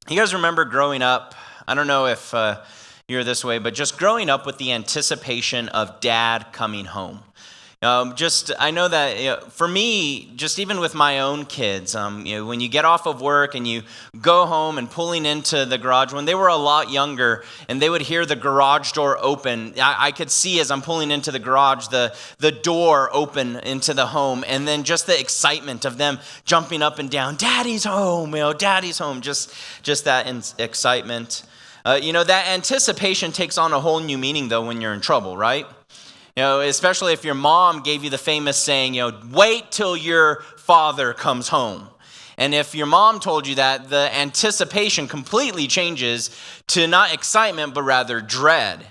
You guys remember growing up? I don't know if you're this way, but just growing up with the anticipation of dad coming home. I know that for me, just even with my own kids, when you get off of work and you go home and pulling into the garage, when they were a lot younger and they would hear the garage door open, I could see as I'm pulling into the garage, the door open into the home, and then just the excitement of them jumping up and down, Daddy's home, Daddy's home, just that excitement. That anticipation takes on a whole new meaning though when you're in trouble, right? Especially if your mom gave you the famous saying, wait till your father comes home. And if your mom told you that, the anticipation completely changes to not excitement, but rather dread.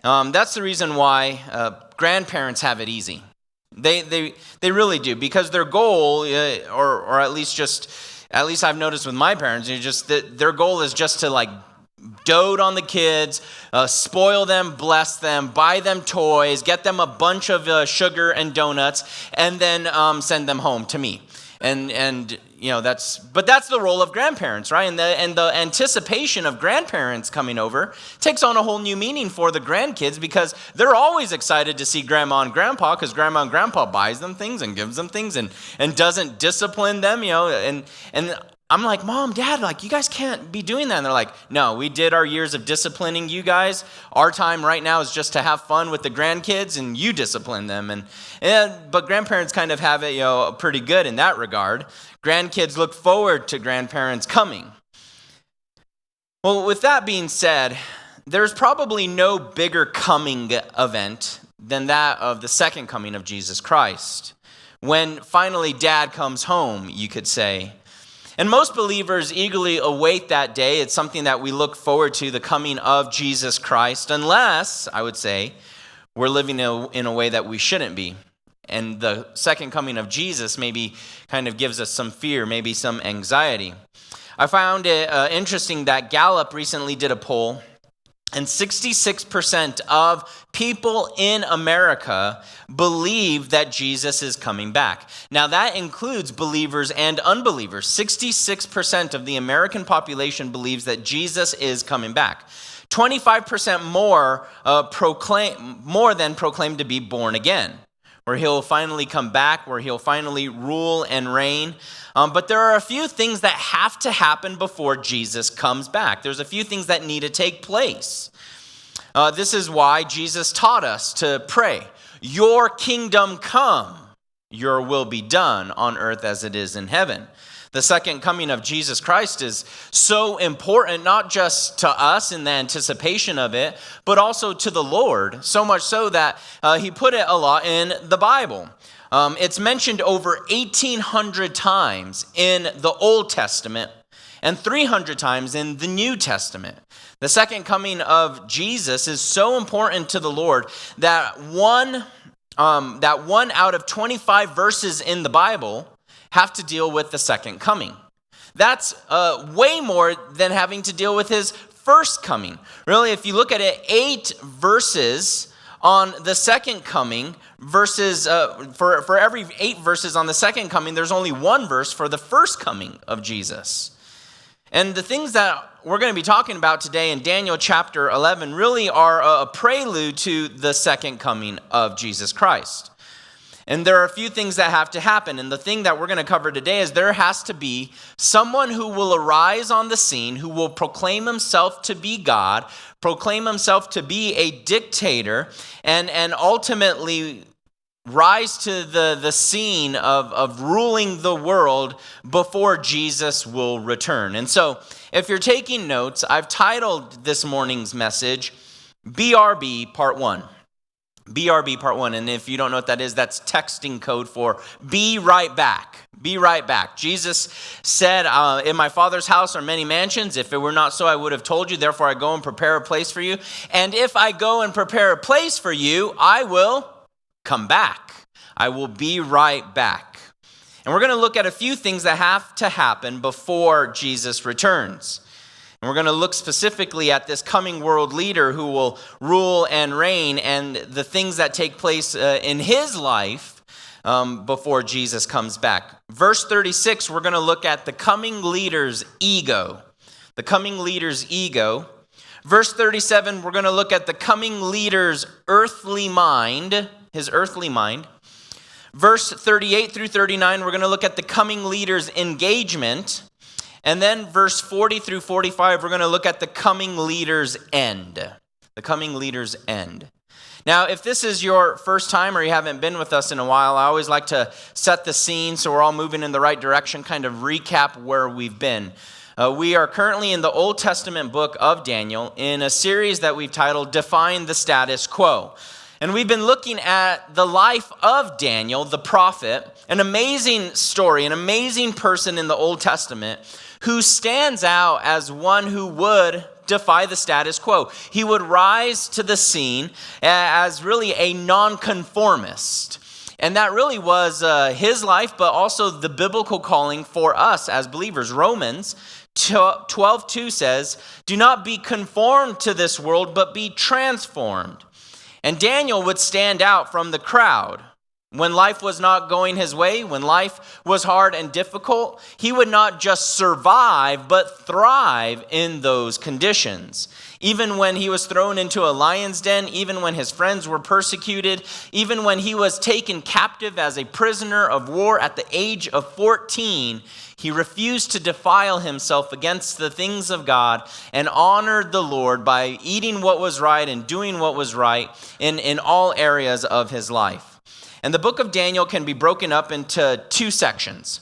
That's the reason why grandparents have it easy. They really do, because their goal, or at least I've noticed with my parents, their goal is just to dote on the kids, spoil them, bless them, buy them toys, get them a bunch of sugar and donuts, and then send them home to me. And that's the role of grandparents, right? And the anticipation of grandparents coming over takes on a whole new meaning for the grandkids, because they're always excited to see grandma and grandpa, because grandma and grandpa buys them things and gives them things and doesn't discipline them, and I'm like, Mom, Dad, you guys can't be doing that. And they're like, no, we did our years of disciplining you guys. Our time right now is just to have fun with the grandkids, and you discipline them. But grandparents kind of have it, pretty good in that regard. Grandkids look forward to grandparents coming. Well, with that being said, there's probably no bigger coming event than that of the second coming of Jesus Christ. When finally Dad comes home, you could say. And most believers eagerly await that day. It's something that we look forward to, the coming of Jesus Christ, unless, I would say, we're living in a way that we shouldn't be. And the second coming of Jesus maybe kind of gives us some fear, maybe some anxiety. I found it interesting that Gallup recently did a poll, and 66% of people in America believe that Jesus is coming back. Now, that includes believers and unbelievers. 66% of the American population believes that Jesus is coming back. 25% more than proclaim to be born again, where he'll finally come back, where he'll finally rule and reign. But there are a few things that have to happen before Jesus comes back. There's a few things that need to take place. This is why Jesus taught us to pray, your kingdom come, your will be done on earth as it is in heaven. The second coming of Jesus Christ is so important, not just to us in the anticipation of it, but also to the Lord, so much so that he put it a lot in the Bible. It's mentioned over 1,800 times in the Old Testament and 300 times in the New Testament. The second coming of Jesus is so important to the Lord that one out of 25 verses in the Bible have to deal with the second coming. That's way more than having to deal with his first coming. Really, if you look at it, 8 verses on the second coming, verses for every 8 verses on the second coming, there's only 1 verse for the first coming of Jesus. And the things that we're going to be talking about today in Daniel chapter 11 really are a prelude to the second coming of Jesus Christ. And there are a few things that have to happen. And the thing that we're going to cover today is there has to be someone who will arise on the scene, who will proclaim himself to be God, proclaim himself to be a dictator, and ultimately rise to the scene of ruling the world before Jesus will return. And so if you're taking notes, I've titled this morning's message, BRB Part 1. BRB Part 1, and if you don't know what that is, that's texting code for be right back. Be right back. Jesus said, in my Father's house are many mansions. If it were not so, I would have told you. Therefore, I go and prepare a place for you. And if I go and prepare a place for you, I will come back. I will be right back. And we're going to look at a few things that have to happen before Jesus returns. And we're going to look specifically at this coming world leader who will rule and reign and the things that take place in his life before Jesus comes back. Verse 36, we're going to look at the coming leader's ego. the coming leader's ego. Verse 37, we're going to look at the coming leader's earthly mind, his earthly mind. Verse 38 through 39, we're going to look at the coming leader's engagement. And then verse 40 through 45, we're going to look at the coming leader's end. The coming leader's end. Now, if this is your first time or you haven't been with us in a while, I always like to set the scene so we're all moving in the right direction, kind of recap where we've been. We are currently in the Old Testament book of Daniel in a series that we've titled Define the Status Quo. And we've been looking at the life of Daniel, the prophet, an amazing story, an amazing person in the Old Testament who stands out as one who would defy the status quo. He would rise to the scene as really a nonconformist. And that really was his life, but also the biblical calling for us as believers. Romans 12:2 says, "Do not be conformed to this world, but be transformed." And Daniel would stand out from the crowd. When life was not going his way, when life was hard and difficult, he would not just survive, but thrive in those conditions. Even when he was thrown into a lion's den, even when his friends were persecuted, even when he was taken captive as a prisoner of war at the age of 14, he refused to defile himself against the things of God and honored the Lord by eating what was right and doing what was right in all areas of his life. And the book of Daniel can be broken up into two sections.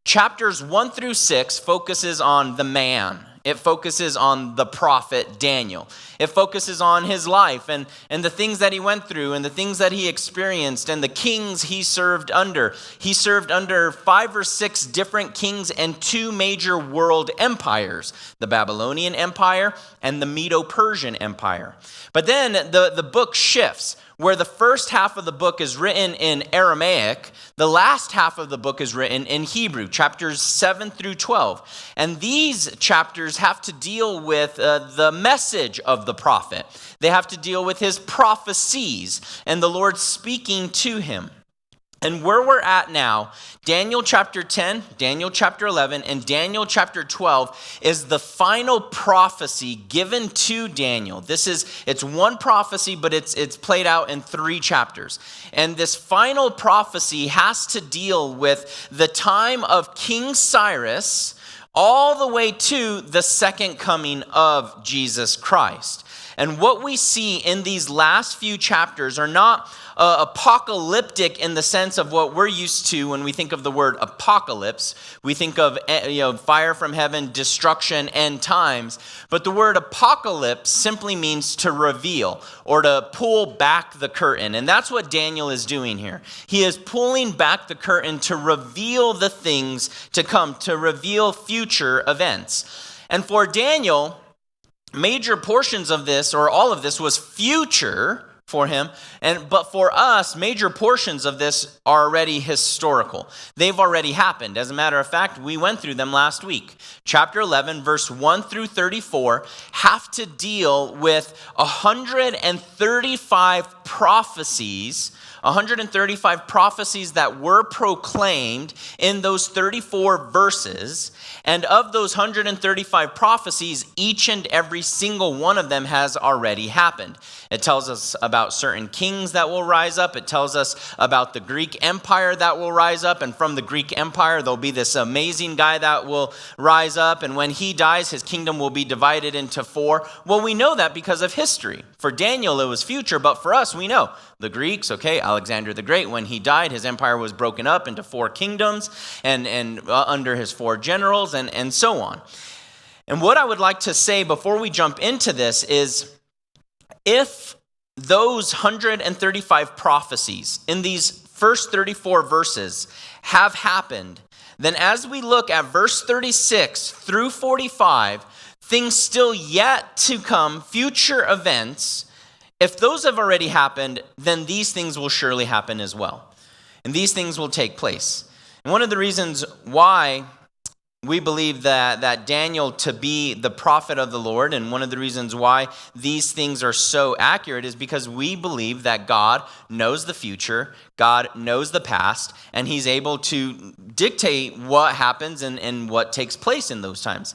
Chapters 1 through 6 focuses on the man. It focuses on the prophet Daniel. It focuses on his life and the things that he went through and the things that he experienced and the kings he served under. He served under 5 or 6 different kings and 2 major world empires, the Babylonian Empire and the Medo-Persian Empire. But then the book shifts, where the first half of the book is written in Aramaic, the last half of the book is written in Hebrew, chapters 7 through 12. And these chapters have to deal with the message of the prophet. They have to deal with his prophecies and the Lord speaking to him. And where we're at now, Daniel chapter 10, Daniel chapter 11, and Daniel chapter 12 is the final prophecy given to Daniel. It's one prophecy, but it's played out in 3 chapters. And this final prophecy has to deal with the time of King Cyrus all the way to the second coming of Jesus Christ. And what we see in these last few chapters are not apocalyptic in the sense of what we're used to when we think of the word apocalypse. We think of fire from heaven, destruction, end times. But the word apocalypse simply means to reveal or to pull back the curtain. And that's what Daniel is doing here. He is pulling back the curtain to reveal the things to come, to reveal future events. And for Daniel, major portions of this, or all of this, was future for him, but for us, major portions of this are already historical. They've already happened. As a matter of fact, we went through them last week. Chapter 11, verse 1 through 34, have to deal with 135 prophecies, 135 prophecies that were proclaimed in those 34 verses. And of those 135 prophecies, each and every single one of them has already happened. It tells us about certain kings that will rise up. It tells us about the Greek Empire that will rise up. And from the Greek Empire, there'll be this amazing guy that will rise up. And when he dies, his kingdom will be divided into 4. Well, we know that because of history. For Daniel, it was future. But for us, we know the Greeks, Alexander the Great, when he died, his empire was broken up into 4 kingdoms and under his 4 generals and so on. And what I would like to say before we jump into this is, if those 135 prophecies in these first 34 verses have happened, then as we look at verse 36 through 45, things still yet to come, future events, if those have already happened, then these things will surely happen as well. And these things will take place. And one of the reasons why we believe that Daniel to be the prophet of the Lord, and one of the reasons why these things are so accurate, is because we believe that God knows the future, God knows the past, and he's able to dictate what happens and what takes place in those times.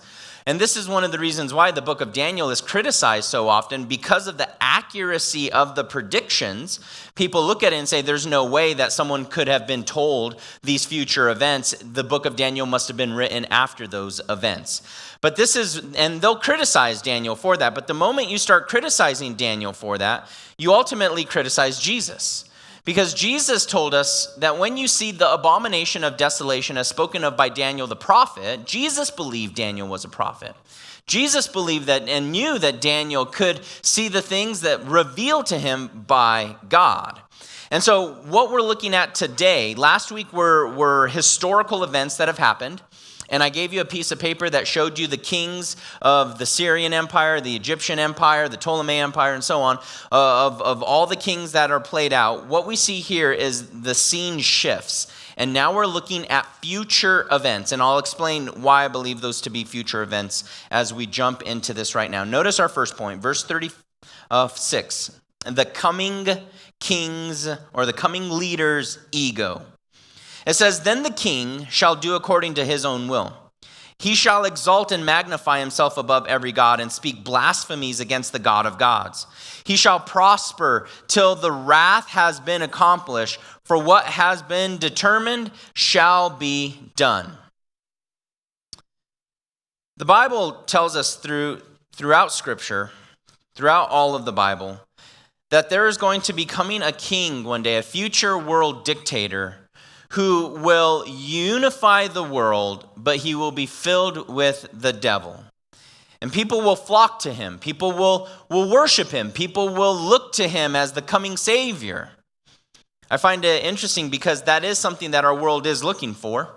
And this is one of the reasons why the book of Daniel is criticized so often, because of the accuracy of the predictions. People look at it and say there's no way that someone could have been told these future events. The book of Daniel must have been written after those events. But this is, and they'll criticize Daniel for that. But the moment you start criticizing Daniel for that, you ultimately criticize Jesus. Because Jesus told us that when you see the abomination of desolation as spoken of by Daniel the prophet, Jesus believed Daniel was a prophet. Jesus believed that and knew that Daniel could see the things that revealed to him by God. And so what we're looking at today, last week were historical events that have happened. And I gave you a piece of paper that showed you the kings of the Syrian Empire, the Egyptian Empire, the Ptolemaic Empire, and so on, of all the kings that are played out. What we see here is the scene shifts. And now we're looking at future events. And I'll explain why I believe those to be future events as we jump into this right now. Notice our first point, verse 36. The coming king's or the coming leader's ego. It says, then the king shall do according to his own will. He shall exalt and magnify himself above every god and speak blasphemies against the God of gods. He shall prosper till the wrath has been accomplished, for what has been determined shall be done. The Bible tells us throughout Scripture, throughout all of the Bible, that there is going to be coming a king one day, a future world dictator, who will unify the world, but he will be filled with the devil. And people will flock to him. People will worship him. People will look to him as the coming Savior. I find it interesting because that is something that our world is looking for.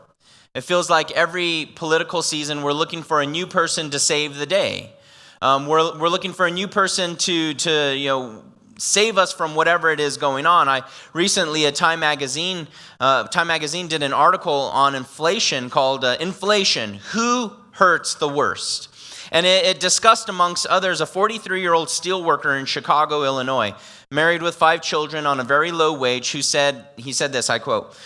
It feels like every political season we're looking for a new person to save the day. We're looking for a new person to save us from whatever it is going on. Recently, Time Magazine did an article on inflation called Inflation, Who Hurts the Worst? And it discussed, amongst others, a 43-year-old steel worker in Chicago, Illinois, married with 5 children on a very low wage, he said this, I quote,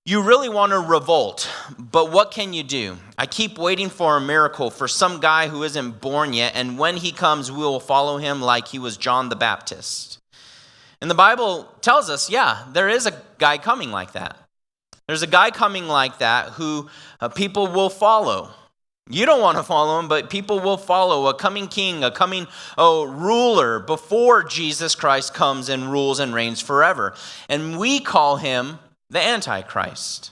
"You really want to revolt, but what can you do? I keep waiting for a miracle, for some guy who isn't born yet, and when he comes, we will follow him like he was John the Baptist." And the Bible tells us, yeah, there is a guy coming like that. There's a guy coming like that who people will follow. You don't want to follow him, but people will follow a coming king, a coming ruler before Jesus Christ comes and rules and reigns forever. And we call him the Antichrist.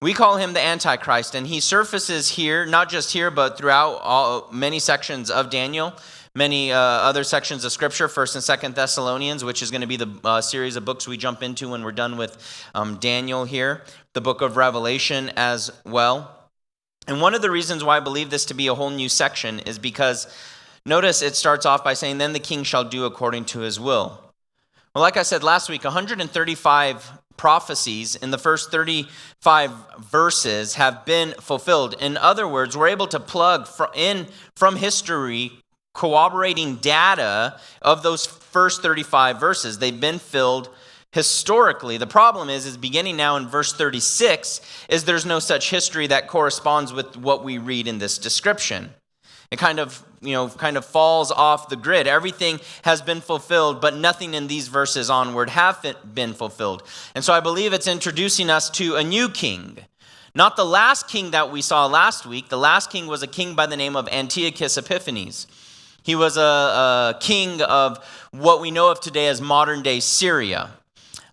We call him the Antichrist, and he surfaces here, not just here, but throughout many sections of Daniel, many other sections of Scripture, 1st and 2nd Thessalonians, which is going to be the series of books we jump into when we're done with Daniel here, the book of Revelation as well. And one of the reasons why I believe this to be a whole new section is because, notice it starts off by saying, then the king shall do according to his will. Well, like I said last week, 135 prophecies in the first 35 verses have been fulfilled. In other words, we're able to plug from history, corroborating data of those first 35 verses. They've been filled historically. The problem is beginning now in verse 36, is there's no such history that corresponds with what we read in this description. It kind of falls off the grid. Everything has been fulfilled, but nothing in these verses onward have been fulfilled. And so I believe it's introducing us to a new king. Not the last king that we saw last week. The last king was a king by the name of Antiochus Epiphanes. He was a king of what we know of today as modern-day Syria.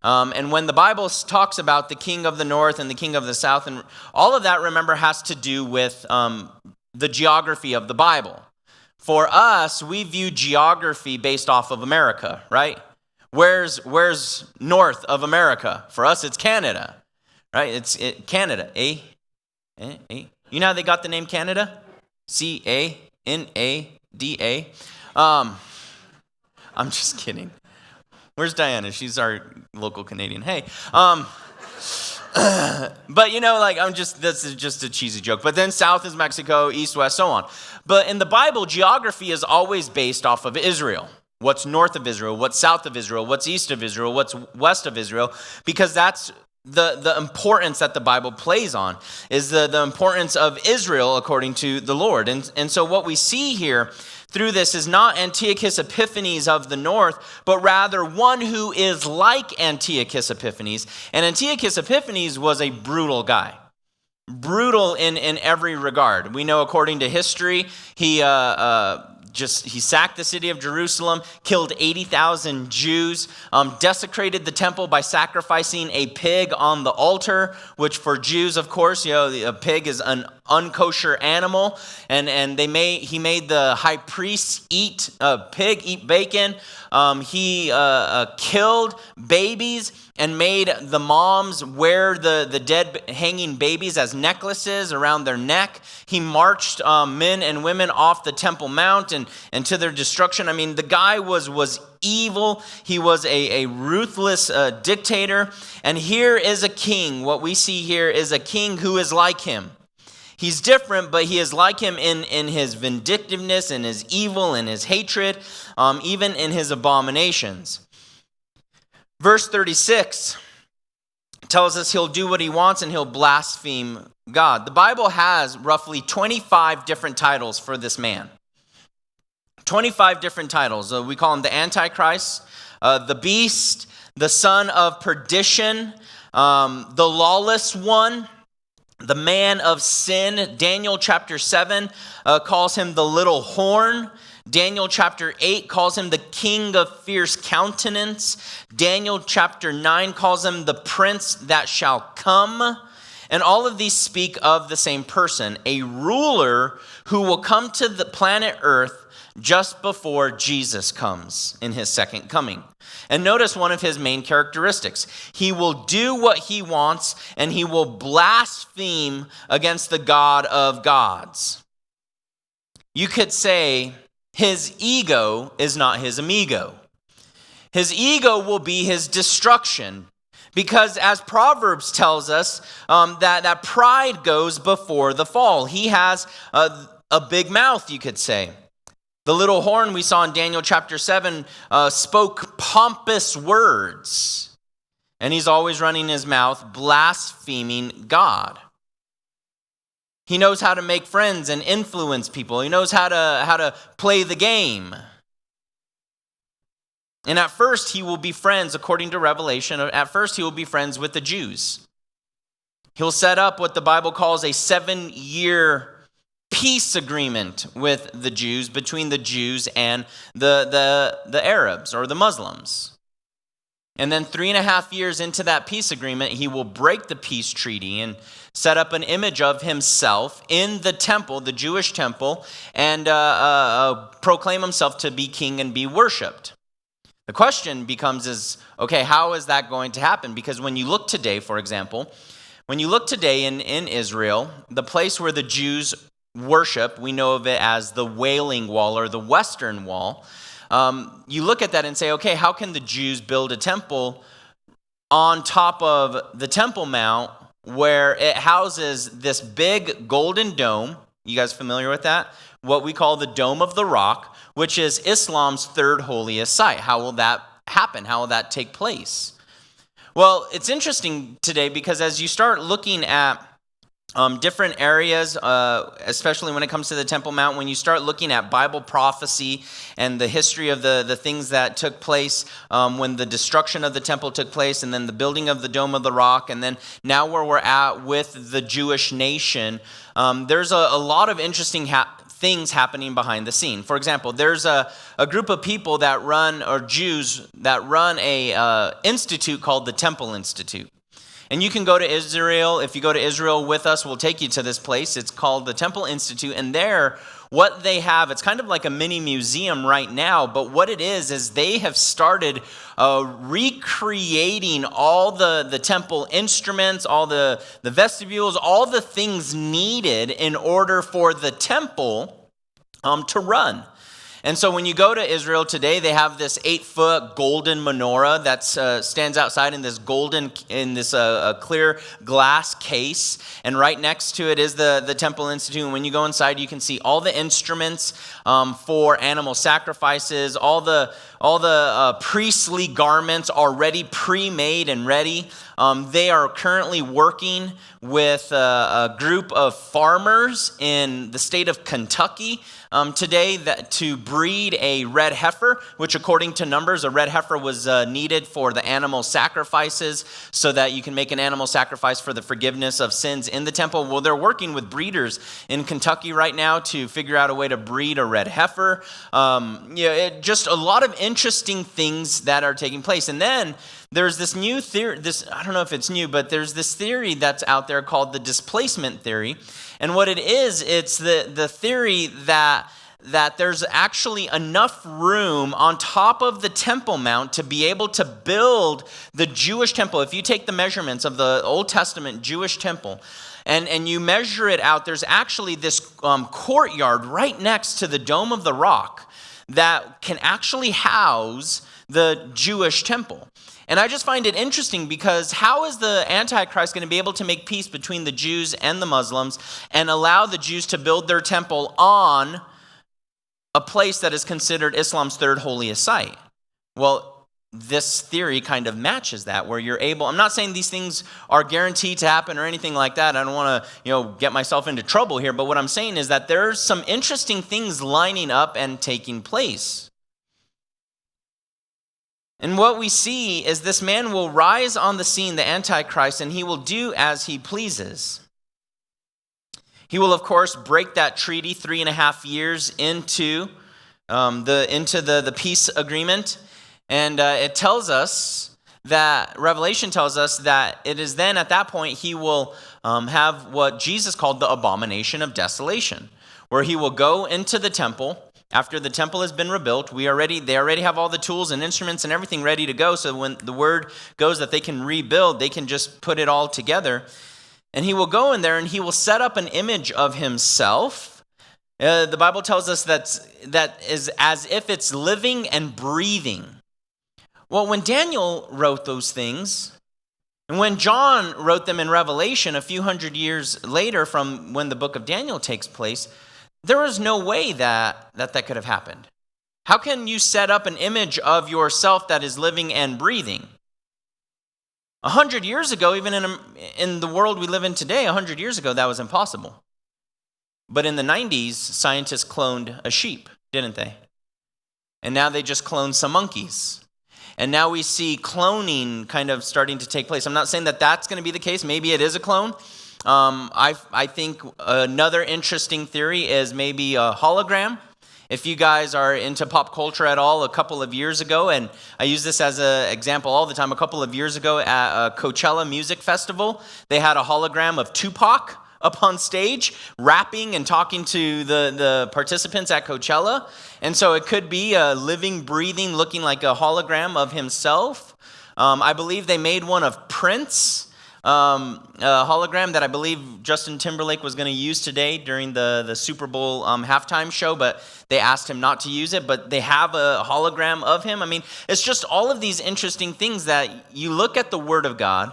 And when the Bible talks about the king of the north and the king of the south, and all of that, remember, has to do with the geography of the Bible. For us, we view geography based off of America, right? Where's north of America? For us, it's Canada, right? It's Canada. You know how they got the name Canada? Canada. I'm just kidding. Where's Diana? She's our local Canadian. Hey. But this is just a cheesy joke. But then south is Mexico, east, west, so on. But in the Bible, geography is always based off of Israel. What's north of Israel, what's south of Israel, what's east of Israel, what's west of Israel, because that's the importance that the Bible plays on, is the importance of Israel according to the Lord. And so what we see here through this is not Antiochus Epiphanes of the north, but rather one who is like Antiochus Epiphanes. And Antiochus Epiphanes was a brutal guy. Brutal in every regard. We know according to history, he sacked the city of Jerusalem, killed 80,000 Jews, desecrated the temple by sacrificing a pig on the altar, which for Jews, of course, a pig is an unkosher animal, and he made the high priests eat pig, eat bacon. He killed babies and made the moms wear the dead hanging babies as necklaces around their neck. He marched men and women off the Temple Mount and to their destruction. I mean, the guy was evil. He was a ruthless dictator. And here is a king. What we see here is a king who is like him. He's different, but he is like him in his vindictiveness, in his evil, in his hatred, even in his abominations. Verse 36 tells us he'll do what he wants and he'll blaspheme God. The Bible has roughly 25 different titles for this man. 25 different titles. We call him the Antichrist, the Beast, the Son of Perdition, the Lawless One, the Man of Sin. Daniel chapter 7 calls him the Little Horn. Daniel chapter 8 calls him the King of Fierce Countenance. Daniel chapter 9 calls him the Prince that shall come. And all of these speak of the same person, a ruler who will come to the planet Earth just before Jesus comes in his second coming. And notice one of his main characteristics. He will do what he wants, and he will blaspheme against the God of gods. You could say his ego is not his amigo. His ego will be his destruction. Because as Proverbs tells us, that pride goes before the fall. He has a big mouth, you could say. The little horn we saw in Daniel chapter 7 spoke pompous words. And he's always running his mouth, blaspheming God. He knows how to make friends and influence people. He knows how to play the game. And at first he will be friends, according to Revelation, at first he will be friends with the Jews. He'll set up what the Bible calls a 7-year peace agreement with the Jews, between the Jews and the Arabs or the Muslims. And then 3.5 years into that peace agreement, he will break the peace treaty and set up an image of himself in the temple, the Jewish temple, and proclaim himself to be king and be worshipped. The question becomes okay, how is that going to happen? Because when you look today, for example, when you look today in Israel, the place where the Jews worship, we know of it as the Wailing Wall or the Western Wall. You look at that and say, okay, how can the Jews build a temple on top of the Temple Mount where it houses this big golden dome? You guys familiar with that? What we call the Dome of the Rock, which is Islam's third holiest site. How will that happen? How will that take place? Well, it's interesting today because as you start looking at different areas, especially when it comes to the Temple Mount, when you start looking at Bible prophecy and the history of the things that took place when the destruction of the temple took place, and then the building of the Dome of the Rock, and then now where we're at with the Jewish nation, there's a lot of interesting things happening behind the scene. For example, there's a group of people that run, or Jews that run a institute called the Temple Institute. And you can go to Israel. If you go to Israel with us, we'll take you to this place. It's called the Temple Institute. And there, what they have, it's kind of like a mini museum right now, but what it is they have started recreating all the temple instruments, all the vestibules, all the things needed in order for the temple to run. And so when you go to Israel today, they have this 8-foot golden menorah that stands outside in this clear glass case. And right next to it is the Temple Institute. And when you go inside, you can see all the instruments for animal sacrifices, all the priestly garments already pre-made and ready. They are currently working with a group of farmers in the state of Kentucky today to breed a red heifer, which according to Numbers, a red heifer was needed for the animal sacrifices so that you can make an animal sacrifice for the forgiveness of sins in the temple. Well, they're working with breeders in Kentucky right now to figure out a way to breed a red heifer. Just a lot of interesting things that are taking place. And then there's this new theory, I don't know if it's new, but there's this theory that's out there called the displacement theory. And what it is, it's the theory that there's actually enough room on top of the Temple Mount to be able to build the Jewish temple. If you take the measurements of the Old Testament Jewish temple and you measure it out, there's actually this courtyard right next to the Dome of the Rock that can actually house the Jewish temple. And I just find it interesting because how is the Antichrist going to be able to make peace between the Jews and the Muslims and allow the Jews to build their temple on a place that is considered Islam's third holiest site? Well, this theory kind of matches that, where you're able, I'm not saying these things are guaranteed to happen or anything like that. I don't want to, get myself into trouble here, but what I'm saying is that there's some interesting things lining up and taking place. And what we see is this man will rise on the scene, the Antichrist, and he will do as he pleases. He will, of course, break that treaty 3.5 years into the peace agreement. And it tells us that, Revelation tells us that it is then at that point he will have what Jesus called the abomination of desolation, where he will go into the temple. After the temple has been rebuilt, they already have all the tools and instruments and everything ready to go. So when the word goes that they can rebuild, they can just put it all together. And he will go in there and he will set up an image of himself. The Bible tells us that is as if it's living and breathing. Well, when Daniel wrote those things, and when John wrote them in Revelation a few hundred years later from when the book of Daniel takes place, there was no way that could have happened. How can you set up an image of yourself that is living and breathing? 100 years ago, even in the world we live in today, 100 years ago, that was impossible. But in the 90s, scientists cloned a sheep, didn't they? And now they just cloned some monkeys. And now we see cloning kind of starting to take place. I'm not saying that that's going to be the case. Maybe it is a clone. I think another interesting theory is maybe a hologram. If you guys are into pop culture at all, a couple of years ago, and I use this as an example all the time, a couple of years ago at a Coachella Music Festival, they had a hologram of Tupac up on stage, rapping and talking to the participants at Coachella. And so it could be a living, breathing, looking like a hologram of himself. I believe they made one of Prince, a hologram that I believe Justin Timberlake was going to use today during the Super Bowl halftime show, but they asked him not to use it. But they have a hologram of him. I mean, it's just all of these interesting things that you look at the Word of God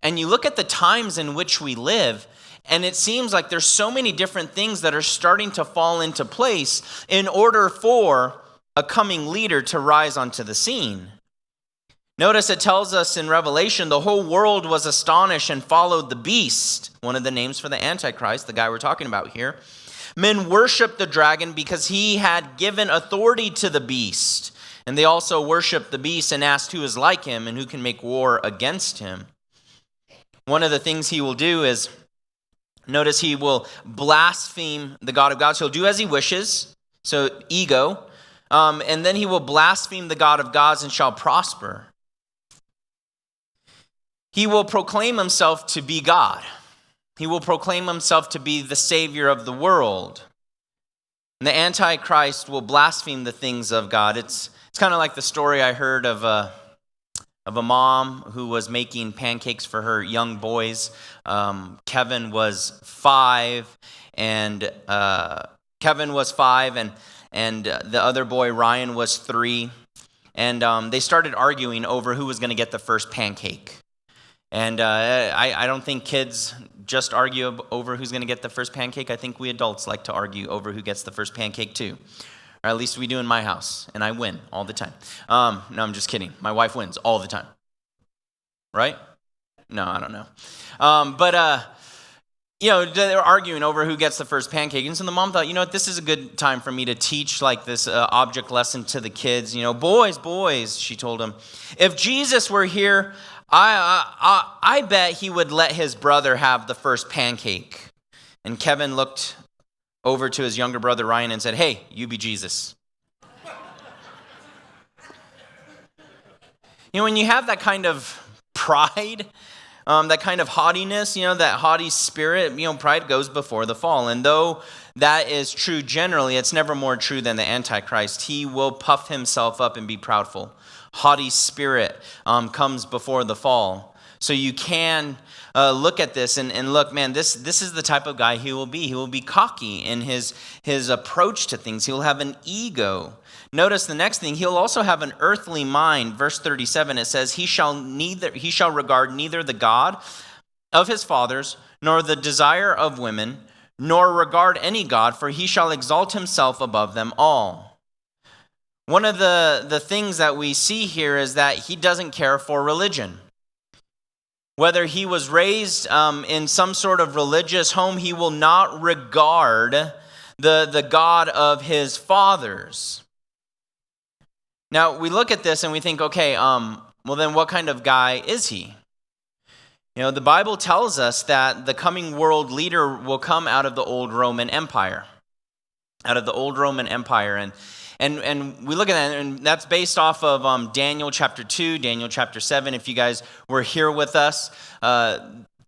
and you look at the times in which we live, and it seems like there's so many different things that are starting to fall into place in order for a coming leader to rise onto the scene. Notice it tells us in Revelation, the whole world was astonished and followed the beast, one of the names for the Antichrist, the guy we're talking about here. Men worshiped the dragon because he had given authority to the beast. And they also worshiped the beast and asked who is like him and who can make war against him. One of the things he will do is, notice he will blaspheme the God of gods. He'll do as he wishes, so ego. And then he will blaspheme the God of gods and shall prosper. He will proclaim himself to be God. He will proclaim himself to be the Savior of the world. And the Antichrist will blaspheme the things of God. It's kind of like the story I heard of a mom who was making pancakes for her young boys. Kevin was 5, and the other boy Ryan was 3, and they started arguing over who was going to get the first pancake. And I don't think kids just argue over who's going to get the first pancake. I think we adults like to argue over who gets the first pancake too. Or at least we do in my house, and I win all the time. No, I'm just kidding. My wife wins all the time. Right? No, I don't know. They were arguing over who gets the first pancake. And so the mom thought, this is a good time for me to teach like this object lesson to the kids. Boys, she told them, if Jesus were here, I bet he would let his brother have the first pancake. And Kevin looked over to his younger brother, Ryan, and said, hey, you be Jesus. When you have that kind of pride, that kind of haughtiness, that haughty spirit, pride goes before the fall. And though that is true generally, it's never more true than the Antichrist. He will puff himself up and be proudful. Haughty spirit comes before the fall. So you can look at this and look, man, this is the type of guy he will be. He will be cocky in his approach to things. He'll have an ego. Notice the next thing, he'll also have an earthly mind. Verse 37, it says, he shall regard neither the God of his fathers, nor the desire of women, nor regard any God, for he shall exalt himself above them all. One of the things that we see here is that he doesn't care for religion. Whether he was raised in some sort of religious home, he will not regard the God of his fathers. Now, we look at this and we think, okay, well then what kind of guy is he? The Bible tells us that the coming world leader will come out of the old Roman Empire. Out of the old Roman Empire. And we look at that, and that's based off of Daniel chapter 2, Daniel chapter 7. If you guys were here with us,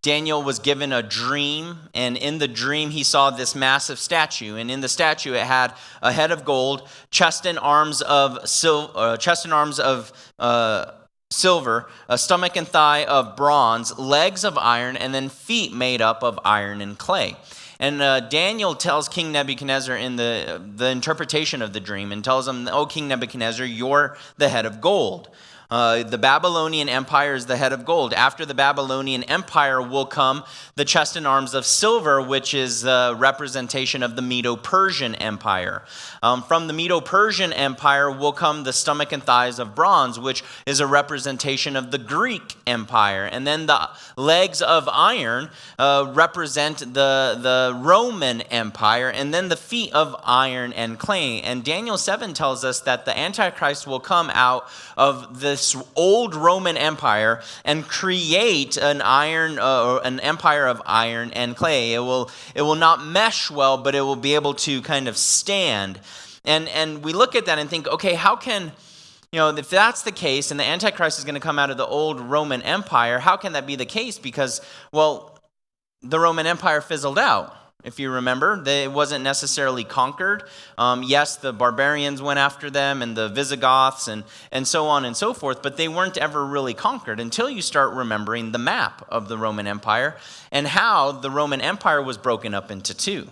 Daniel was given a dream, and in the dream he saw this massive statue. And in the statue it had a head of gold, chest and arms of silver, a stomach and thigh of bronze, legs of iron, and then feet made up of iron and clay. And Daniel tells King Nebuchadnezzar in the interpretation of the dream, and tells him, "O King Nebuchadnezzar, you're the head of gold. The Babylonian Empire is the head of gold. After the Babylonian Empire will come the chest and arms of silver, which is a representation of the Medo-Persian Empire. From the Medo-Persian Empire will come the stomach and thighs of bronze, which is a representation of the Greek Empire. And then the legs of iron represent the Roman Empire, and then the feet of iron and clay. And Daniel 7 tells us that the Antichrist will come out of this old Roman Empire and create an empire of iron and clay. It will not mesh well, but it will be able to kind of stand. And we look at that and think, okay, how can, if that's the case and the Antichrist is going to come out of the old Roman Empire, how can that be the case? Because, well, the Roman Empire fizzled out. If you remember, it wasn't necessarily conquered. Yes, the barbarians went after them and the Visigoths and so on and so forth, but they weren't ever really conquered until you start remembering the map of the Roman Empire and how the Roman Empire was broken up into two.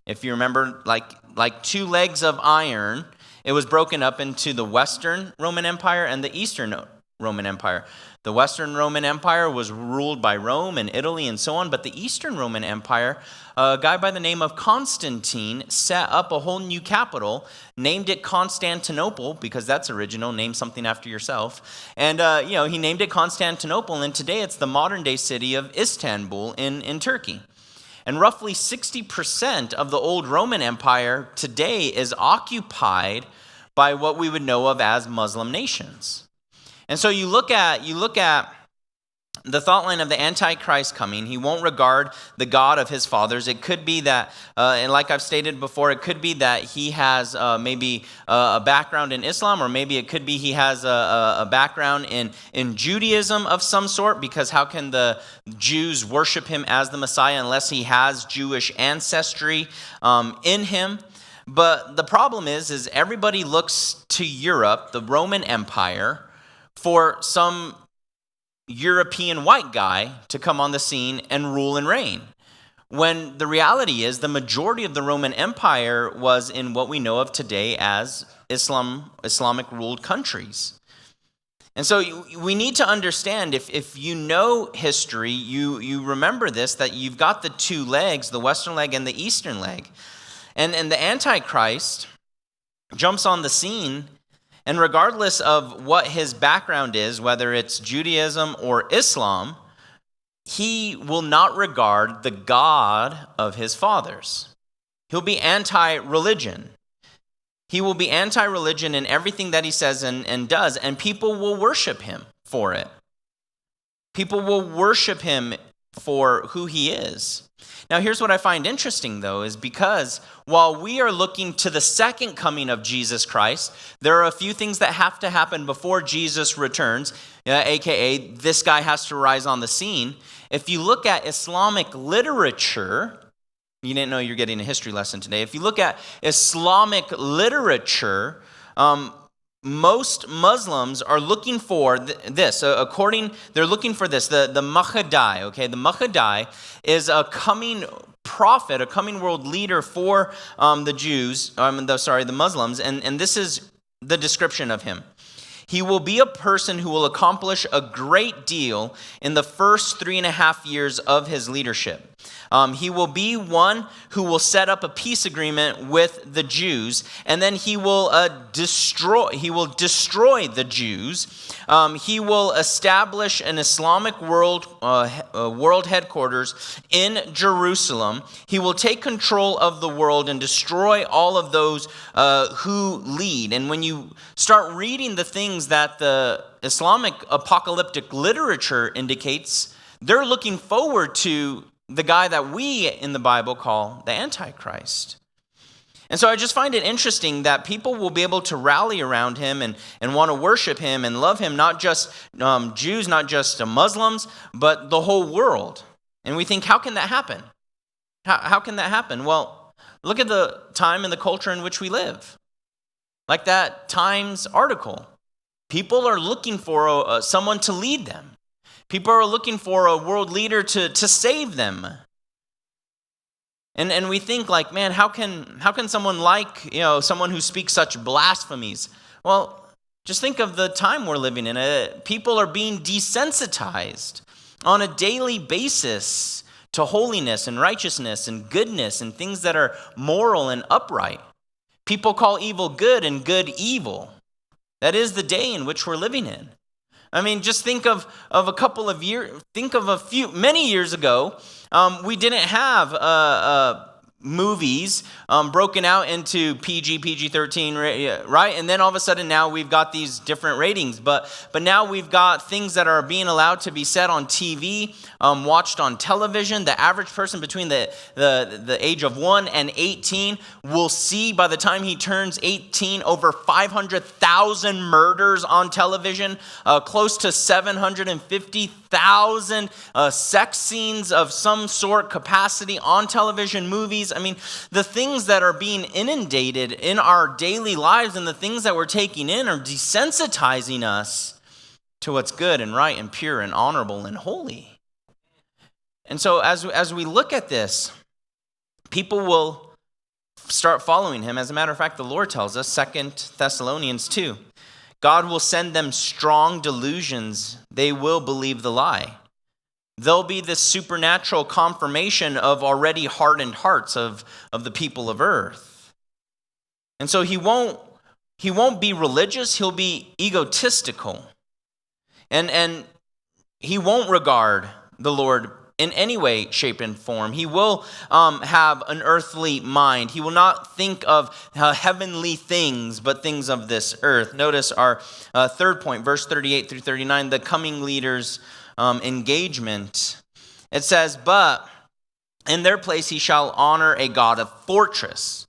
If you remember, like two legs of iron, it was broken up into the Western Roman Empire and the Eastern Roman Empire. The Western Roman Empire was ruled by Rome and Italy and so on, but the Eastern Roman Empire, a guy by the name of Constantine set up a whole new capital, named it Constantinople, because that's original, name something after yourself. And, he named it Constantinople, and today it's the modern-day city of Istanbul in Turkey. And roughly 60% of the old Roman Empire today is occupied by what we would know of as Muslim nations. And so you look at the thought line of the Antichrist coming. He won't regard the God of his fathers. It could be that, and like I've stated before, it could be that he has maybe a background in Islam, or maybe it could be he has a background in Judaism of some sort, because how can the Jews worship him as the Messiah unless he has Jewish ancestry in him? But the problem is everybody looks to Europe, the Roman Empire, for some European white guy to come on the scene and rule and reign. When the reality is the majority of the Roman Empire was in what we know of today as Islamic ruled countries. And so we need to understand, if you know history, you remember this, that you've got the two legs, the Western leg and the Eastern leg. And the Antichrist jumps on the scene. And regardless of what his background is, whether it's Judaism or Islam, he will not regard the God of his fathers. He'll be anti-religion. He will be anti-religion in everything that he says and does, and people will worship him for it. People will worship him for who he is. Now, here's what I find interesting, though, is because while we are looking to the second coming of Jesus Christ, there are a few things that have to happen before Jesus returns, aka this guy has to rise on the scene. If you look at Islamic literature, you didn't know you're getting a history lesson today. If you look at Islamic literature, most Muslims are looking for this. They're looking for this. The Mahdi. Okay, the Mahdi is a coming prophet, a coming world leader for the Muslims, and this is the description of him. He will be a person who will accomplish a great deal in the first 3.5 years of his leadership. He will be one who will set up a peace agreement with the Jews, and then he will destroy the Jews. He will establish an Islamic world headquarters in Jerusalem. He will take control of the world and destroy all of those who lead. And when you start reading the things that the Islamic apocalyptic literature indicates, they're looking forward to the guy that we in the Bible call the Antichrist. And so I just find it interesting that people will be able to rally around him and want to worship him and love him, not just Jews, not just Muslims, but the whole world. And we think, how can that happen? How can that happen? Well, look at the time and the culture in which we live. Like that Times article. People are looking for someone to lead them. People are looking for a world leader to save them. And we think like, man, how can someone like, someone who speaks such blasphemies? Well, just think of the time we're living in. People are being desensitized on a daily basis to holiness and righteousness and goodness and things that are moral and upright. People call evil good and good evil. That is the day in which we're living in. I mean, just think of a couple of years, many years ago, we didn't have movies broken out into PG-13, right? And then all of a sudden now we've got these different ratings. But now we've got things that are being allowed to be said on TV, watched on television. The average person between the age of 1 and 18 will see, by the time he turns 18, over 500,000 murders on television, close to 750,000 sex scenes of some sort capacity on television, movies. I mean, the things that are being inundated in our daily lives and the things that we're taking in are desensitizing us to what's good and right and pure and honorable and holy. And so as we look at this, people will start following him. As a matter of fact, the Lord tells us, 2 Thessalonians 2, God will send them strong delusions. They will believe the lie. There'll be this supernatural confirmation of already hardened hearts of the people of earth. And so he won't be religious, he'll be egotistical. And he won't regard the Lord in any way, shape, and form. He will have an earthly mind. He will not think of heavenly things, but things of this earth. Notice our third point, verse 38 through 39, the coming leaders' engagement. It says, but in their place he shall honor a God of fortress.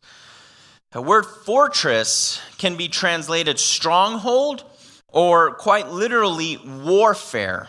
The word fortress can be translated stronghold or quite literally warfare.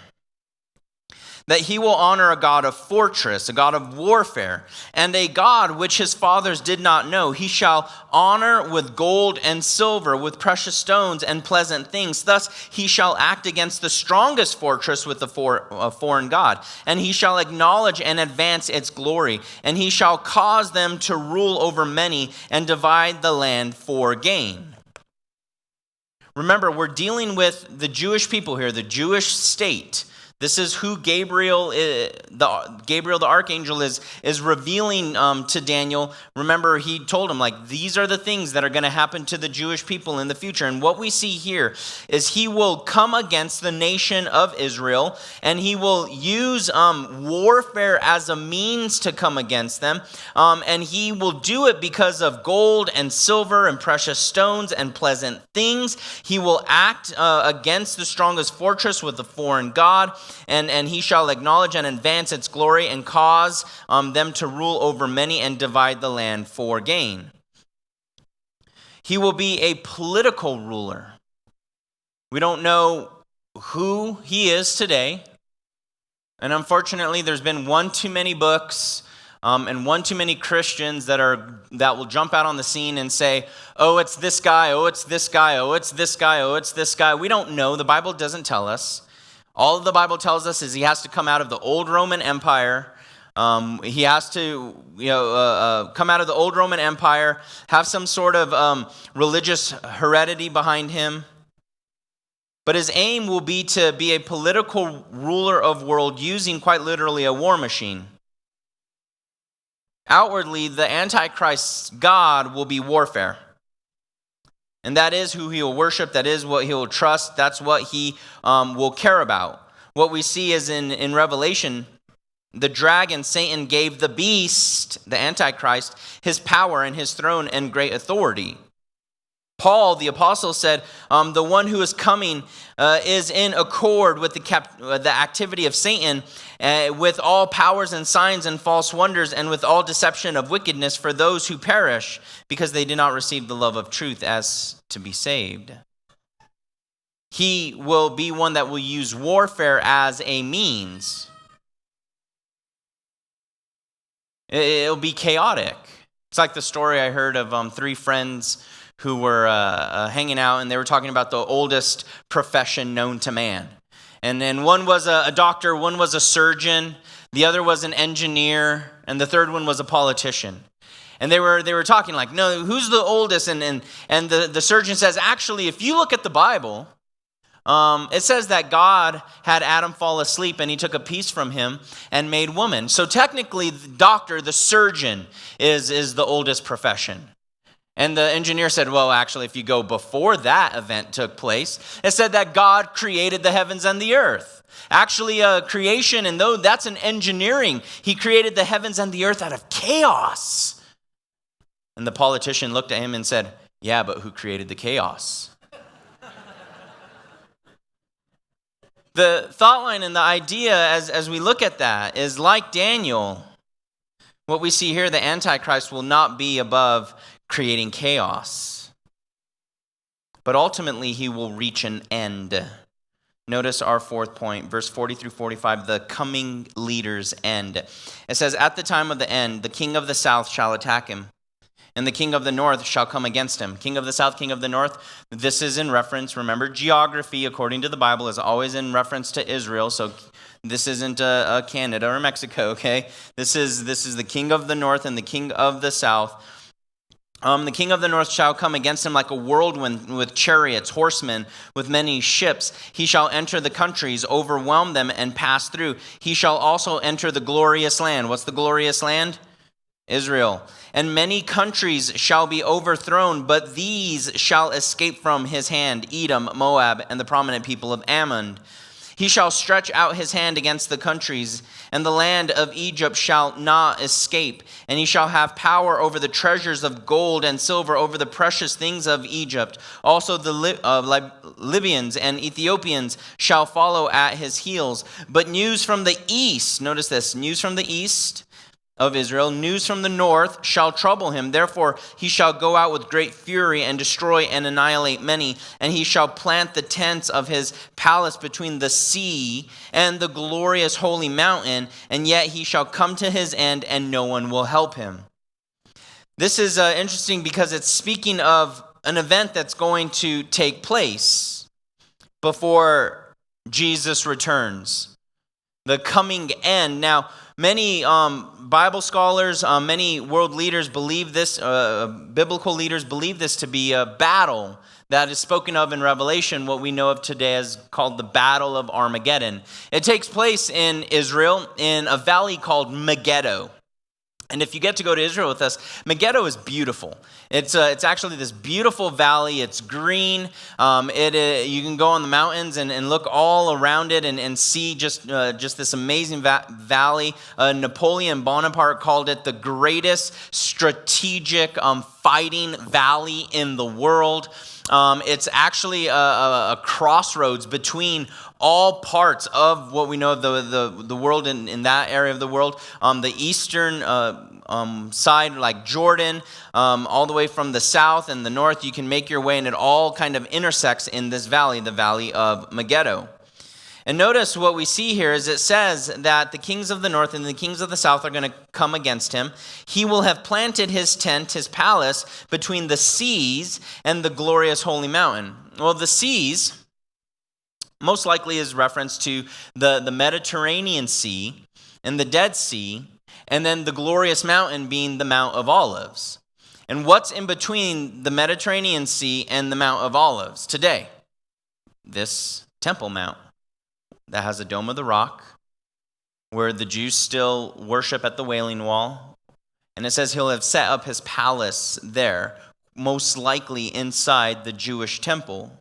That he will honor a God of fortress, a God of warfare, and a God which his fathers did not know. He shall honor with gold and silver, with precious stones and pleasant things. Thus he shall act against the strongest fortress with a foreign God. And he shall acknowledge and advance its glory. And he shall cause them to rule over many and divide the land for gain. Remember, we're dealing with the Jewish people here, the Jewish state. This is who Gabriel the archangel is revealing to Daniel. Remember, he told him, like, these are the things that are going to happen to the Jewish people in the future. And what we see here is he will come against the nation of Israel, and he will use warfare as a means to come against them. And he will do it because of gold and silver and precious stones and pleasant things. He will act against the strongest fortress with a foreign god. And he shall acknowledge and advance its glory and cause them to rule over many and divide the land for gain. He will be a political ruler. We don't know who he is today. And unfortunately, there's been one too many books and one too many Christians that will jump out on the scene and say, oh, it's this guy, oh, it's this guy, oh, it's this guy, oh, it's this guy. We don't know. The Bible doesn't tell us. All the Bible tells us is he has to come out of the old Roman Empire. He has to come out of the old Roman Empire, have some sort of religious heredity behind him. But his aim will be to be a political ruler of world using quite literally a war machine. Outwardly, the Antichrist's God will be warfare. And that is who he will worship. That is what he will trust. That's what he will care about. What we see is in Revelation, the dragon, Satan, gave the beast, the Antichrist, his power and his throne and great authority. Paul, the apostle, said, the one who is coming is in accord with the activity of Satan, with all powers and signs and false wonders, and with all deception of wickedness for those who perish, because they did not receive the love of truth as to be saved. He will be one that will use warfare as a means. It'll be chaotic. It's like the story I heard of three friends who were hanging out, and they were talking about the oldest profession known to man. And then one was a doctor, one was a surgeon, the other was an engineer, and the third one was a politician. And they were talking like, no, who's the oldest? And the surgeon says, actually, if you look at the Bible, it says that God had Adam fall asleep and he took a piece from him and made woman. So technically, the doctor, the surgeon, is the oldest profession. And the engineer said, well, actually, if you go before that event took place, it said that God created the heavens and the earth. Actually, creation, and though that's an engineering, he created the heavens and the earth out of chaos. And the politician looked at him and said, yeah, but who created the chaos? The thought line and the idea as we look at that is like Daniel. What we see here, the Antichrist will not be above creating chaos. But ultimately, he will reach an end. Notice our fourth point, verse 40 through 45, the coming leader's end. It says, at the time of the end, the king of the south shall attack him, and the king of the north shall come against him. King of the south, king of the north. This is in reference, remember, geography, according to the Bible, is always in reference to Israel. So this isn't Canada or Mexico, okay? This is the king of the north and the king of the south. The king of the north shall come against him like a whirlwind with chariots, horsemen, with many ships. He shall enter the countries, overwhelm them, and pass through. He shall also enter the glorious land. What's the glorious land? Israel. And many countries shall be overthrown, but these shall escape from his hand, Edom, Moab, and the prominent people of Ammon. He shall stretch out his hand against the countries, and the land of Egypt shall not escape. And he shall have power over the treasures of gold and silver, over the precious things of Egypt. Also the Libyans and Ethiopians shall follow at his heels. But news from the east, notice this, news from the east of Israel, news from the north shall trouble him. Therefore he shall go out with great fury and destroy and annihilate many. And he shall plant the tents of his palace between the sea and the glorious holy mountain. And yet he shall come to his end, and no one will help him. This is interesting because it's speaking of an event that's going to take place before Jesus returns. the coming end. Now, many Bible scholars, many world leaders believe this, biblical leaders believe this to be a battle that is spoken of in Revelation, what we know of today as called the Battle of Armageddon. It takes place in Israel in a valley called Megiddo. And if you get to go to Israel with us, Megiddo is beautiful. It's actually this beautiful valley. It's green. You can go on the mountains and look all around it and see just this amazing valley. Napoleon Bonaparte called it the greatest strategic fighting valley in the world. It's actually a crossroads between all parts of what we know of the world in that area of the world. The eastern side, like Jordan, all the way from the south and the north, you can make your way, and it all kind of intersects in this valley, the valley of Megiddo. And notice what we see here is it says that the kings of the north and the kings of the south are going to come against him. He will have planted his tent, his palace, between the seas and the glorious holy mountain. Well, the seas most likely is reference to the Mediterranean Sea and the Dead Sea, and then the glorious mountain being the Mount of Olives. And what's in between the Mediterranean Sea and the Mount of Olives today? This Temple Mount that has a Dome of the Rock, where the Jews still worship at the Wailing Wall. And it says he'll have set up his palace there, most likely inside the Jewish temple.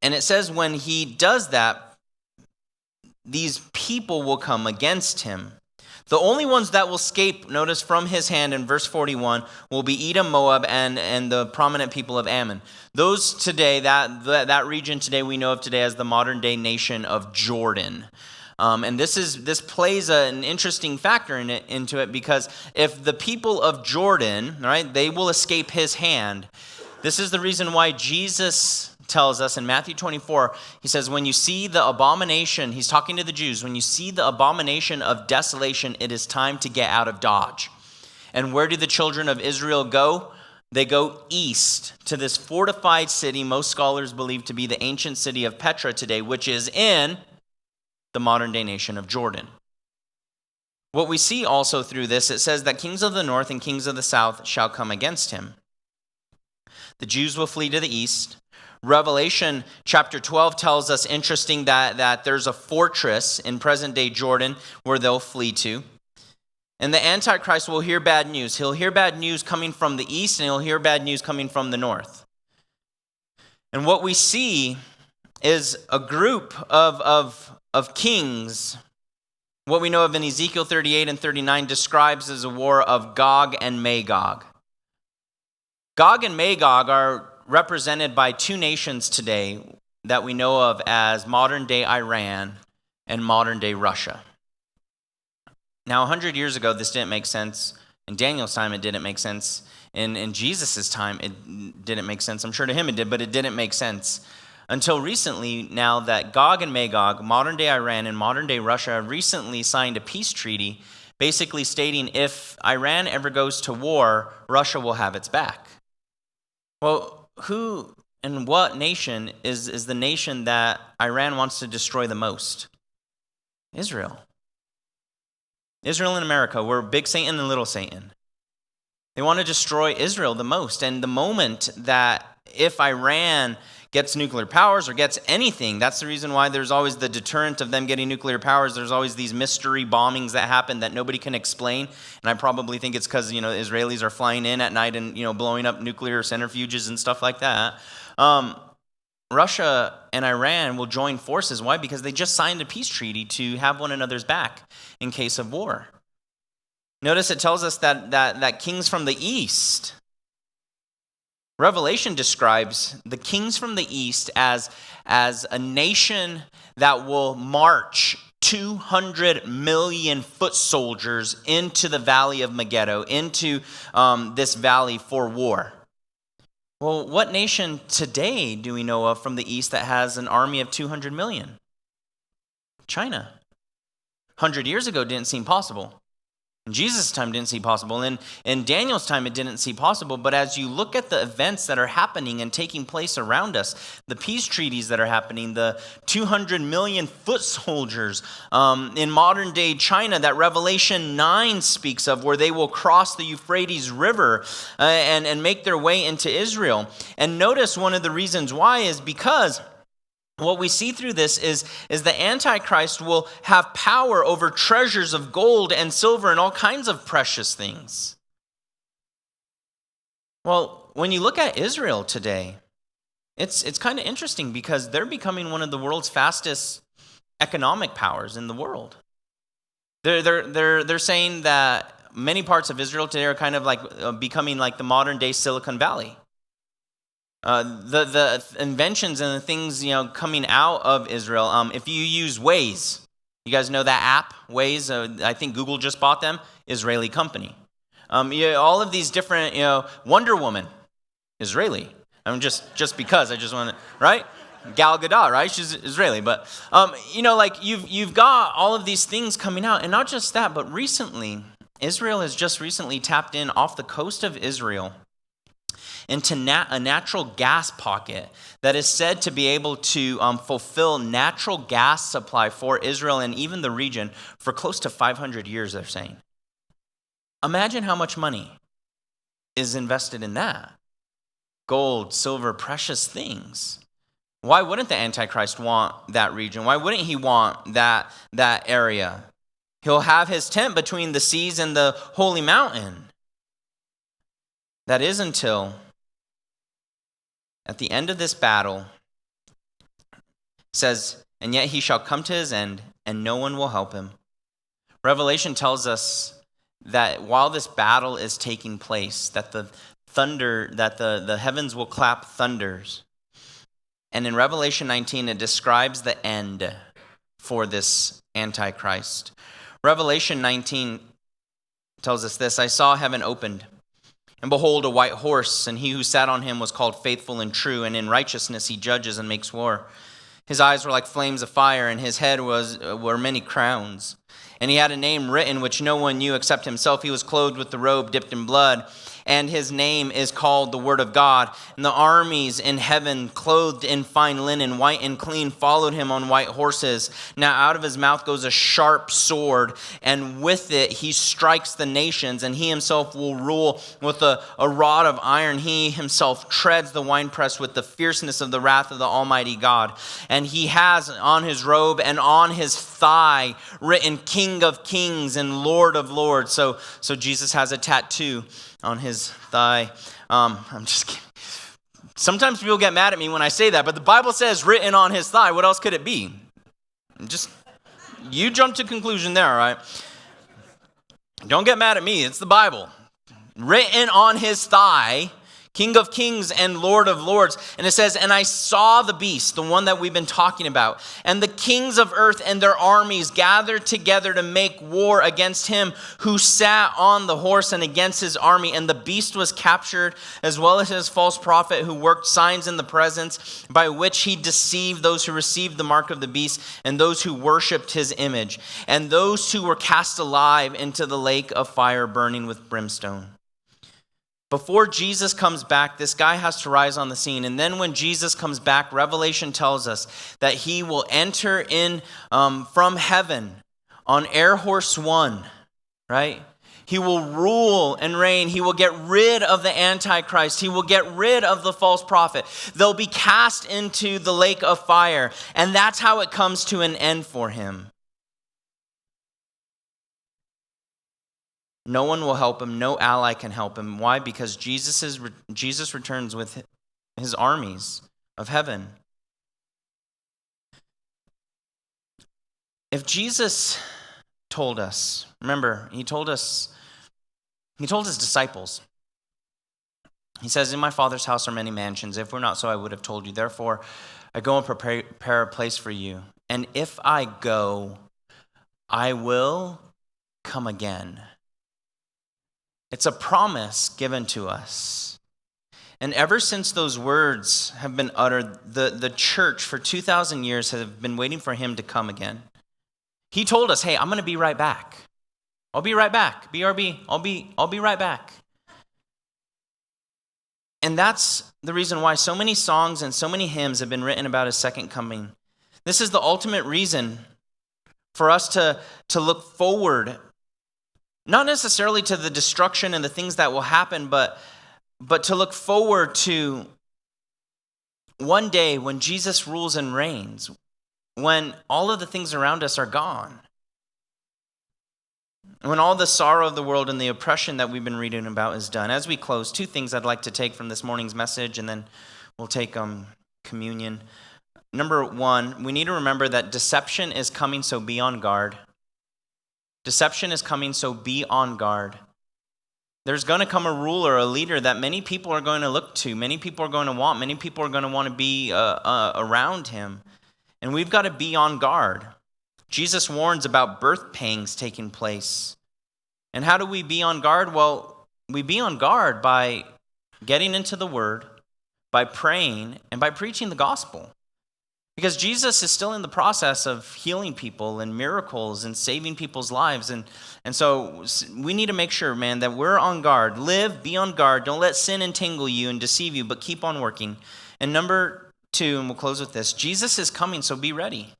And it says when he does that, these people will come against him. The only ones that will escape, notice, from his hand in verse 41, will be Edom, Moab, and the prominent people of Ammon. Those today, that region today, we know of today as the modern-day nation of Jordan. And this plays an interesting factor into it, because if the people of Jordan, right, they will escape his hand. This is the reason why Jesus tells us in Matthew 24, he says, when you see the abomination, he's talking to the Jews, when you see the abomination of desolation, it is time to get out of Dodge. And where do the children of Israel go? They go east to this fortified city, most scholars believe to be the ancient city of Petra today, which is in the modern day nation of Jordan. What we see also through this, it says that kings of the north and kings of the south shall come against him. The Jews will flee to the east. Revelation chapter 12 tells us, interesting, that there's a fortress in present-day Jordan where they'll flee to. And the Antichrist will hear bad news. He'll hear bad news coming from the east, and he'll hear bad news coming from the north. And what we see is a group of kings. What we know of in Ezekiel 38 and 39 describes as a war of Gog and Magog. Gog and Magog are represented by two nations today that we know of as modern-day Iran and modern-day Russia. Now, 100 years ago, this didn't make sense. In Daniel's time, it didn't make sense. In Jesus' time, it didn't make sense. I'm sure to him it did, but it didn't make sense. Until recently, now that Gog and Magog, modern-day Iran and modern-day Russia, recently signed a peace treaty, basically stating if Iran ever goes to war, Russia will have its back. Well, who and what nation is the nation that Iran wants to destroy the most? Israel. Israel and America. We're big Satan and little Satan. They want to destroy Israel the most. And the moment that if Iran gets nuclear powers or gets anything, that's the reason why there's always the deterrent of them getting nuclear powers. There's always these mystery bombings that happen that nobody can explain. And I probably think it's because, Israelis are flying in at night and, blowing up nuclear centrifuges and stuff like that. Russia and Iran will join forces. Why? Because they just signed a peace treaty to have one another's back in case of war. Notice it tells us that kings from the east, Revelation describes the kings from the east as a nation that will march 200 million foot soldiers into the valley of Megiddo, into this valley for war. Well, what nation today do we know of from the east that has an army of 200 million? China. 100 years ago didn't seem possible. In Jesus' time, it didn't seem possible. In Daniel's time, it didn't seem possible. But as you look at the events that are happening and taking place around us, the peace treaties that are happening, the 200 million foot soldiers in modern day China that Revelation 9 speaks of, where they will cross the Euphrates River and make their way into Israel. And notice one of the reasons why is because what we see through this is the Antichrist will have power over treasures of gold and silver and all kinds of precious things. Well, when you look at Israel today, it's kind of interesting because they're becoming one of the world's fastest economic powers in the world. They're saying that many parts of Israel today are kind of like becoming like the modern day Silicon Valley. The inventions and the things coming out of Israel. If you use Waze, you guys know that app, Waze. I think Google just bought them. Israeli company. All of these different, Wonder Woman, Israeli. I mean, just because I just want to, right? Gal Gadot, right? She's Israeli, but you've got all of these things coming out, and not just that, but recently, Israel has just recently tapped in off the coast of Israel into a natural gas pocket that is said to be able to fulfill natural gas supply for Israel and even the region for close to 500 years, they're saying. Imagine how much money is invested in that. Gold, silver, precious things. Why wouldn't the Antichrist want that region? Why wouldn't he want that area? He'll have his tent between the seas and the holy mountain. That is until at the end of this battle, it says, and yet he shall come to his end, and no one will help him. Revelation tells us that while this battle is taking place, that the heavens will clap thunders. And in Revelation 19, it describes the end for this Antichrist. Revelation 19 tells us this: I saw heaven opened, and behold, a white horse, and he who sat on him was called Faithful and True, and in righteousness he judges and makes war. His eyes were like flames of fire, and his head were many crowns. And he had a name written which no one knew except himself. He was clothed with the robe dipped in blood, and his name is called the Word of God. And the armies in heaven, clothed in fine linen, white and clean, followed him on white horses. Now out of his mouth goes a sharp sword, and with it he strikes the nations, and he himself will rule with a rod of iron. He himself treads the winepress with the fierceness of the wrath of the Almighty God. And he has on his robe and on his thigh written King of Kings and Lord of Lords. So Jesus has a tattoo on his thigh. I'm just kidding. Sometimes people get mad at me when I say that, but the Bible says written on his thigh. What else could it be? Just, you jump to conclusion there, all right? Don't get mad at me. It's the Bible. Written on his thigh, King of Kings and Lord of Lords. And it says, and I saw the beast, the one that we've been talking about, and the kings of earth and their armies gathered together to make war against him who sat on the horse and against his army. And the beast was captured, as well as his false prophet who worked signs in the presence, by which he deceived those who received the mark of the beast and those who worshipped his image. And those two were cast alive into the lake of fire burning with brimstone. Before Jesus comes back, this guy has to rise on the scene. And then when Jesus comes back, Revelation tells us that he will enter in from heaven on Air Horse 1, right? He will rule and reign. He will get rid of the Antichrist. He will get rid of the false prophet. They'll be cast into the lake of fire. And that's how it comes to an end for him. No one will help him. No ally can help him. Why? Because Jesus returns with his armies of heaven. If Jesus told us, remember, he told his disciples, he says, in my Father's house are many mansions. If we're not so, I would have told you. Therefore, I go and prepare a place for you. And if I go, I will come again. It's a promise given to us. And ever since those words have been uttered, the church for 2,000 years have been waiting for him to come again. He told us, hey, I'm going to be right back. I'll be right back. BRB, I'll be right back. And that's the reason why so many songs and so many hymns have been written about his second coming. This is the ultimate reason for us to look forward, not necessarily to the destruction and the things that will happen, but to look forward to one day when Jesus rules and reigns, when all of the things around us are gone, when all the sorrow of the world and the oppression that we've been reading about is done. As we close, two things I'd like to take from this morning's message, and then we'll take communion. Number one, we need to remember that deception is coming, so be on guard. Deception is coming, so be on guard. There's going to come a ruler, a leader that many people are going to look to, many people are going to want, many people are going to want to be around him. And we've got to be on guard. Jesus warns about birth pangs taking place. And how do we be on guard? Well, we be on guard by getting into the Word, by praying, and by preaching the gospel. Because Jesus is still in the process of healing people and miracles and saving people's lives. And so we need to make sure, man, that we're on guard. Live, be on guard. Don't let sin entangle you and deceive you, but keep on working. And number two, and we'll close with this, Jesus is coming, so be ready.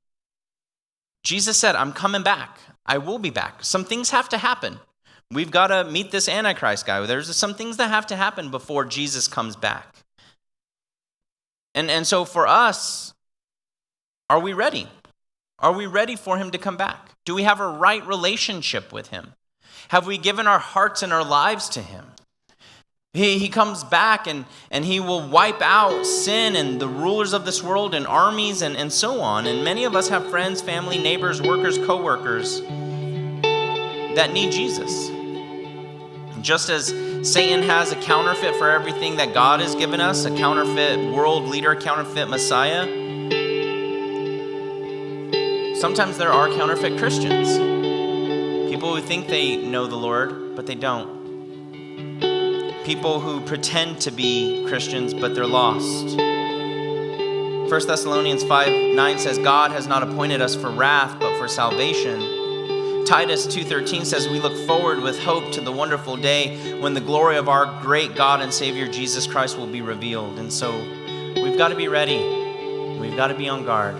Jesus said, I'm coming back. I will be back. Some things have to happen. We've got to meet this Antichrist guy. There's some things that have to happen before Jesus comes back. And so for us, are we ready? Are we ready for him to come back? Do we have a right relationship with him? Have we given our hearts and our lives to him? He comes back and he will wipe out sin and the rulers of this world and armies and so on. And many of us have friends, family, neighbors, workers, co-workers that need Jesus. Just as Satan has a counterfeit for everything that God has given us, a counterfeit world leader, a counterfeit Messiah, sometimes there are counterfeit Christians. People who think they know the Lord, but they don't. People who pretend to be Christians, but they're lost. 1 Thessalonians 5:9 says, God has not appointed us for wrath, but for salvation. Titus 2:13 says, we look forward with hope to the wonderful day when the glory of our great God and Savior Jesus Christ will be revealed. And so we've got to be ready. We've got to be on guard.